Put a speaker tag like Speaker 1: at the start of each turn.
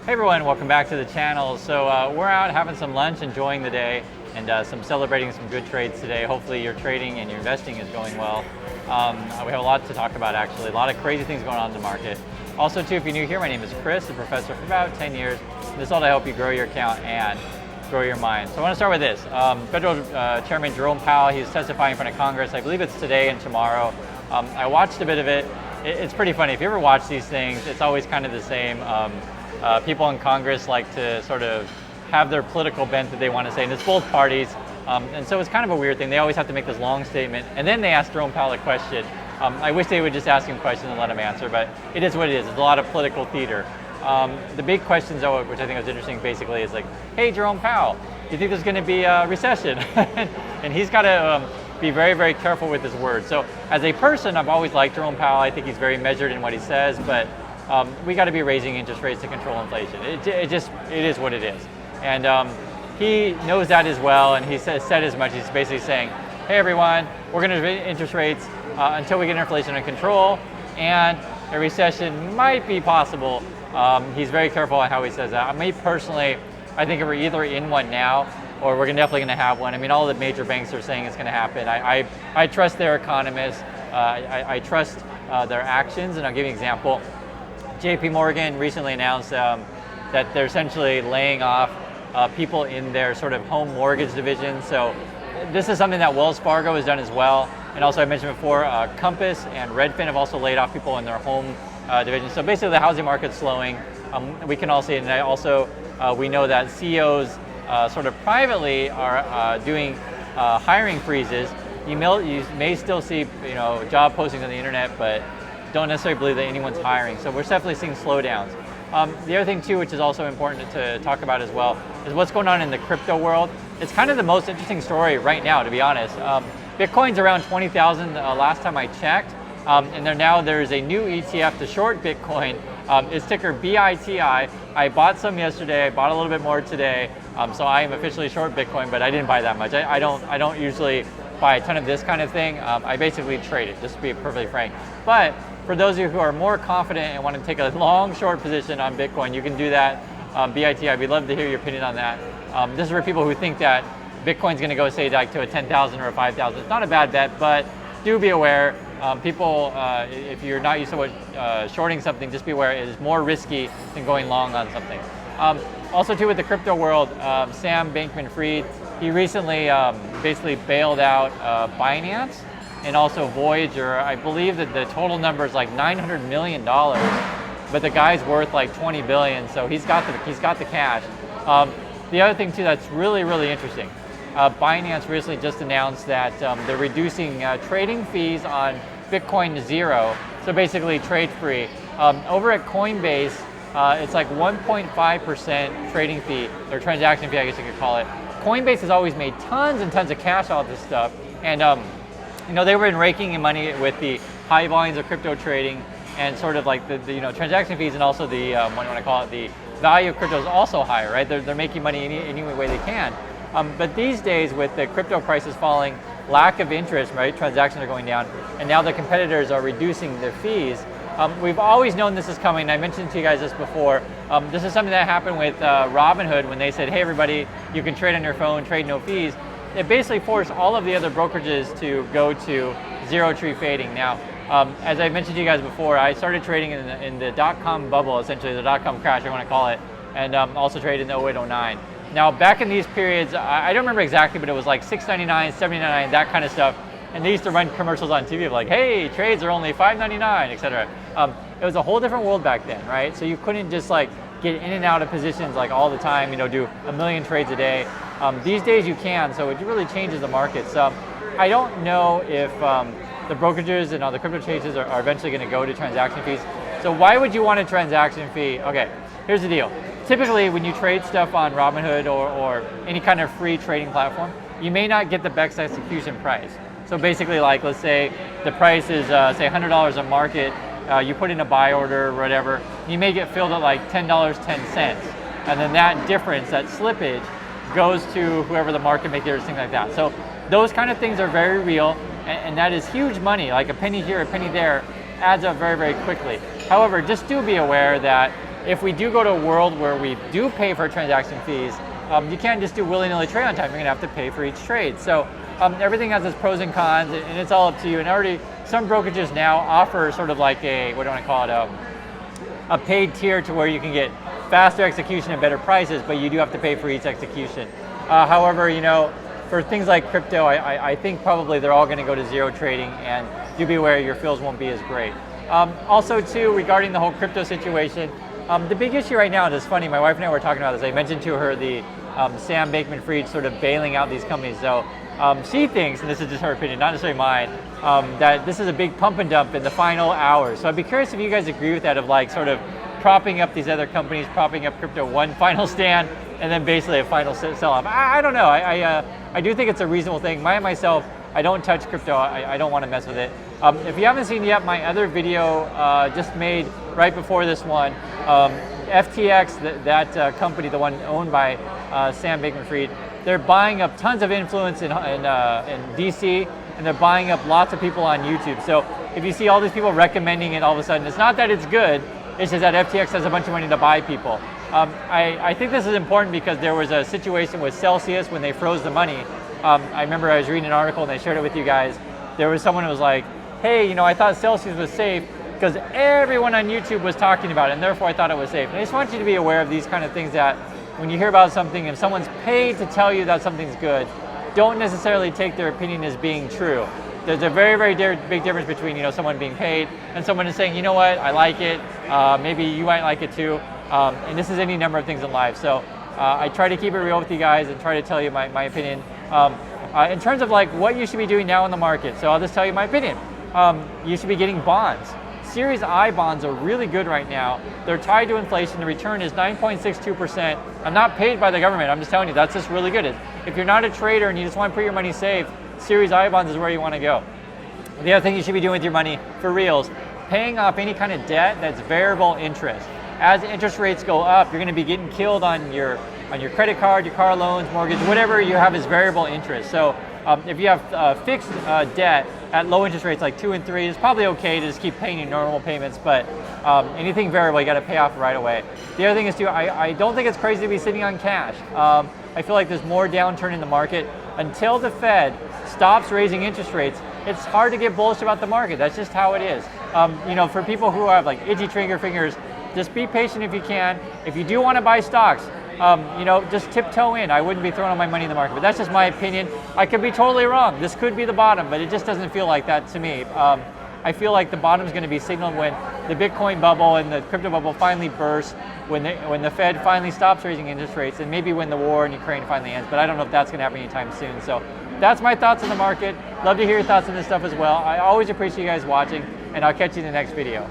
Speaker 1: Hey everyone, welcome back to the channel. So we're out having some lunch, enjoying the day, and celebrating some good trades today. Hopefully your trading and your investing is going well. We have a lot to talk about actually, a lot of crazy things going on in the market. Also too, if you're new here, my name is Chris, a professor for about 10 years. This is all to help you grow your account and grow your mind. So I want to start with this. Federal Chairman Jerome Powell, he's testifying in front of Congress. I believe it's today and tomorrow. I watched a bit of it. It's pretty funny. If you ever watch these things, it's always kind of the same. People in Congress like to sort of have their political bent that they want to say, and it's both parties. And so it's kind of a weird thing. They always have to make this long statement, and then they ask Jerome Powell a question. I wish they would just ask him questions and let him answer, but it is what it is. It's a lot of political theater. The big questions, though, which I think was interesting, basically, is like, hey, Jerome Powell, do you think there's going to be a recession? And he's got to be very, very careful with his words. So as a person, I've always liked Jerome Powell. I think he's very measured in what he says, but we got to be raising interest rates to control inflation. It is what it is. And he knows that as well, and he said as much. He's basically saying, hey everyone, we're going to raise interest rates until we get inflation under control, and a recession might be possible. He's very careful on how he says that. Me personally, I think we're either in one now, or we're definitely going to have one. I mean, all the major banks are saying it's going to happen. I trust their economists. I trust their actions, and I'll give you an example. JP Morgan recently announced that they're essentially laying off people in their sort of home mortgage division. So this is something that Wells Fargo has done as well. And also I mentioned before, Compass and Redfin have also laid off people in their home division. So basically the housing market's slowing. We can all see it. And also we know that CEOs sort of privately are doing hiring freezes. You may still see job postings on the internet, but don't necessarily believe that anyone's hiring. So we're definitely seeing slowdowns. The other thing too, which is also important to talk about as well, is what's going on in the crypto world. It's kind of the most interesting story right now, to be honest. Bitcoin's around 20,000 last time I checked, and there's a new ETF to short Bitcoin. It's ticker BITI. I bought some yesterday. I bought a little bit more today. So I am officially short Bitcoin, but I didn't buy that much. I don't usually buy a ton of this kind of thing. I basically trade it, just to be perfectly frank. But for those of you who are more confident and want to take a long short position on Bitcoin, you can do that. BITI, we'd love to hear your opinion on that. This is for people who think that Bitcoin's going to go, say, like to a 10,000 or a 5,000. It's not a bad bet, but do be aware. People, if you're not used to shorting something, just be aware it is more risky than going long on something. Also, too, with the crypto world, Sam Bankman-Fried, he recently basically bailed out Binance and also Voyager. I believe that the total number is like $900 million, but the guy's worth like 20 billion, so he's got the cash. The other thing too that's really, really interesting, Binance recently just announced that they're reducing trading fees on Bitcoin to zero, so basically trade free. Over at Coinbase, it's like 1.5% trading fee, or transaction fee, I guess you could call it. Coinbase has always made tons and tons of cash off this stuff, and they were raking in money with the high volumes of crypto trading, and sort of like the transaction fees, and also the what do you want to call it, the value of crypto is also higher, right? They're making money any way they can. But these days, with the crypto prices falling, lack of interest, right? Transactions are going down, and now the competitors are reducing their fees. We've always known this is coming. I mentioned to you guys this before. This is something that happened with Robinhood when they said, hey everybody, you can trade on your phone, trade no fees. It basically forced all of the other brokerages to go to zero tree fading. Now, as I mentioned to you guys before, I started trading in the dot-com bubble, essentially the dot-com crash, I want to call it, and also traded in the 08-09. Now, back in these periods, I don't remember exactly, but it was like $6.99, $7.99, that kind of stuff. And they used to run commercials on TV of like, hey, trades are only $5.99, etc. It was a whole different world back then, right? So you couldn't just like get in and out of positions like all the time, do a million trades a day. These days you can, so it really changes the market. So I don't know if the brokerages and all the crypto exchanges are eventually going to go to transaction fees. So why would you want a transaction fee? Okay, here's the deal. Typically, when you trade stuff on Robinhood or any kind of free trading platform, you may not get the best execution price. So basically, like let's say the price is say $100 a market, you put in a buy order or whatever, you may get filled at like $10.10, and then that difference, that slippage, goes to whoever the market maker is, things like that. So those kind of things are very real, and that is huge money. Like a penny here, a penny there, adds up very, very quickly. However, just do be aware that if we do go to a world where we do pay for transaction fees, you can't just do willy-nilly trade on time. You're gonna have to pay for each trade. So everything has its pros and cons, and it's all up to you. And already some brokerages now offer sort of like a, what do I want to call it, a paid tier to where you can get faster execution and better prices, but you do have to pay for each execution. However, you know, for things like crypto, I think probably they're all going to go to zero trading, and do be aware your fills won't be as great. Also too, regarding the whole crypto situation, the big issue right now, and it's funny, my wife and I were talking about this, I mentioned to her the Sam Bankman-Fried sort of bailing out these companies. So she thinks, and this is just her opinion, not necessarily mine, that this is a big pump and dump in the final hours. So I'd be curious if you guys agree with that, of like sort of propping up these other companies, propping up crypto, one final stand, and then basically a final sell-off. I don't know, I do think it's a reasonable thing. Myself, I don't touch crypto, I don't want to mess with it. If you haven't seen yet, my other video just made right before this one, FTX, that company, the one owned by Sam Bankman-Fried, they're buying up tons of influence in DC, and they're buying up lots of people on YouTube. So if you see all these people recommending it all of a sudden, it's not that it's good, it's just that FTX has a bunch of money to buy people. I think this is important because there was a situation with Celsius when they froze the money. I remember I was reading an article and I shared it with you guys. There was someone who was like, hey, you know, I thought Celsius was safe because everyone on YouTube was talking about it, and therefore I thought it was safe. And I just want you to be aware of these kind of things, that when you hear about something, if someone's paid to tell you that something's good, don't necessarily take their opinion as being true. There's a very, very big difference between, you know, someone being paid and someone is saying, you know what, I like it, maybe you might like it too, and this is any number of things in life. So I try to keep it real with you guys and try to tell you my opinion. In terms of like what you should be doing now in the market, so I'll just tell you my opinion. You should be getting bonds. Series I bonds are really good right now. They're tied to inflation. The return is 9.62%. I'm not paid by the government. I'm just telling you, that's just really good. If you're not a trader and you just want to put your money safe, Series I bonds is where you want to go. The other thing you should be doing with your money, for reals, paying off any kind of debt that's variable interest. As interest rates go up, you're going to be getting killed on your credit card, your car loans, mortgage, whatever you have is variable interest. So if you have fixed debt at low interest rates like 2 and 3, it's probably okay to just keep paying your normal payments, but anything variable, you got to pay off right away. The other thing is too, I don't think it's crazy to be sitting on cash. I feel like there's more downturn in the market. Until the Fed stops raising interest rates, it's hard to get bullish about the market. That's just how it is. You know, for people who have like itchy trigger fingers, just be patient if you can. If you do want to buy stocks, you know, just tiptoe in. I wouldn't be throwing all my money in the market, but that's just my opinion. I could be totally wrong. This could be the bottom, but it just doesn't feel like that to me. I feel like the bottom is going to be signaled when the Bitcoin bubble and the crypto bubble finally burst, when the Fed finally stops raising interest rates, and maybe when the war in Ukraine finally ends. But I don't know if that's going to happen anytime soon. So that's my thoughts on the market. Love to hear your thoughts on this stuff as well. I always appreciate you guys watching, and I'll catch you in the next video.